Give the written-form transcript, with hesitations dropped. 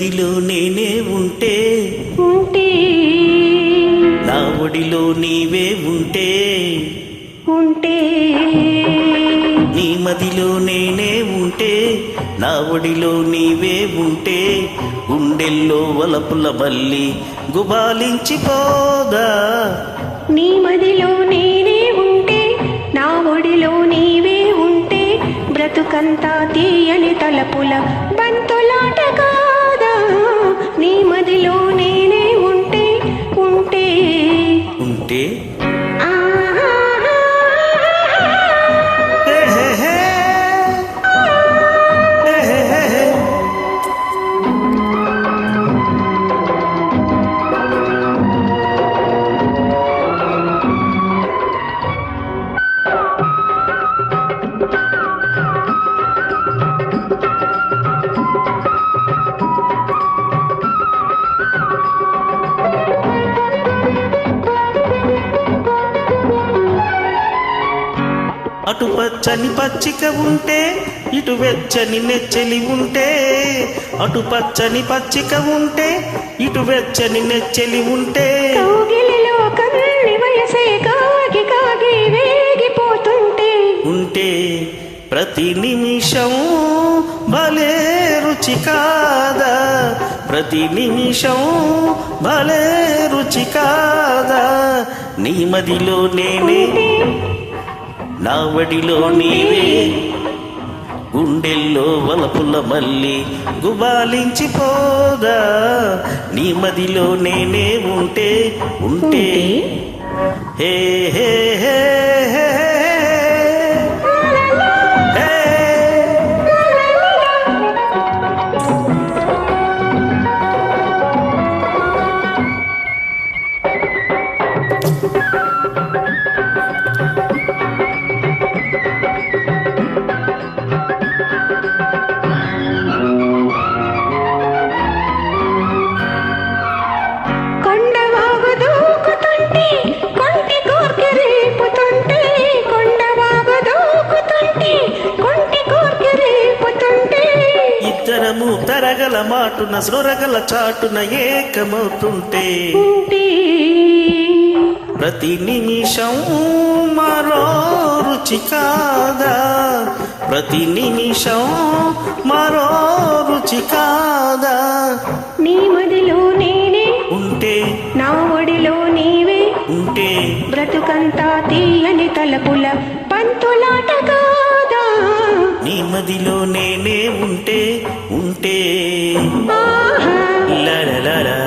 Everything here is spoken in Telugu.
మదిలో నేనే ఉంటే ఉంటే నా ఒడిలో నీవే ఉంటే ఉంటే నీ మదిలో నేనే ఉంటే నా ఒడిలో నీవే ఉంటే గుండెల్లో వలపుల మల్లి గుబాలించిపోదా. నీ మదిలో నేనే ఉంటే నా ఒడిలో నీవే ఉంటే బ్రతుకంతా తీయని తలపుల బంతులాట కాదా. నీ మదిలో నేనే ఉంటే ఉంటే ఉంటే అటు పచ్చని పచ్చిక ఉంటే ఇటు వెచ్చని నెచ్చెలి ఉంటే అటు పచ్చని పచ్చిక ఉంటే ఇటు వెచ్చని నెచ్చెలి ఉంటే కౌగిలిలో కన్ని వయసే కాగి కాగి వేగిపోతుంటే ఉంటే ప్రతి నిమిషం భలే రుచి కాదా. ప్రతి నిమిషం భలే రుచి కాదా. నీ మదిలో నేనే నా వడిలో నీవే గుండెల్లో వలపుల మల్లి గుబాలించిపోదా. నీ మదిలో నేనే ఉంటే ఉంటే హే హే హే హే తరగల మాటున సొరగల చాటున ఏకమవుతుంటే ప్రతి నిమిషం మరో రుచి కాదా. ప్రతి నిమిషం మరో రుచి కాదా. నీ మదిలో నేనే ఉంటే నా ఒడిలో నీవే ఉంటే బ్రతుకంతా తీయని తలపుల పంతులాట కాదా. నీ మదిలో నేనే ఉంటే ఉంటే ఆహా లలలలా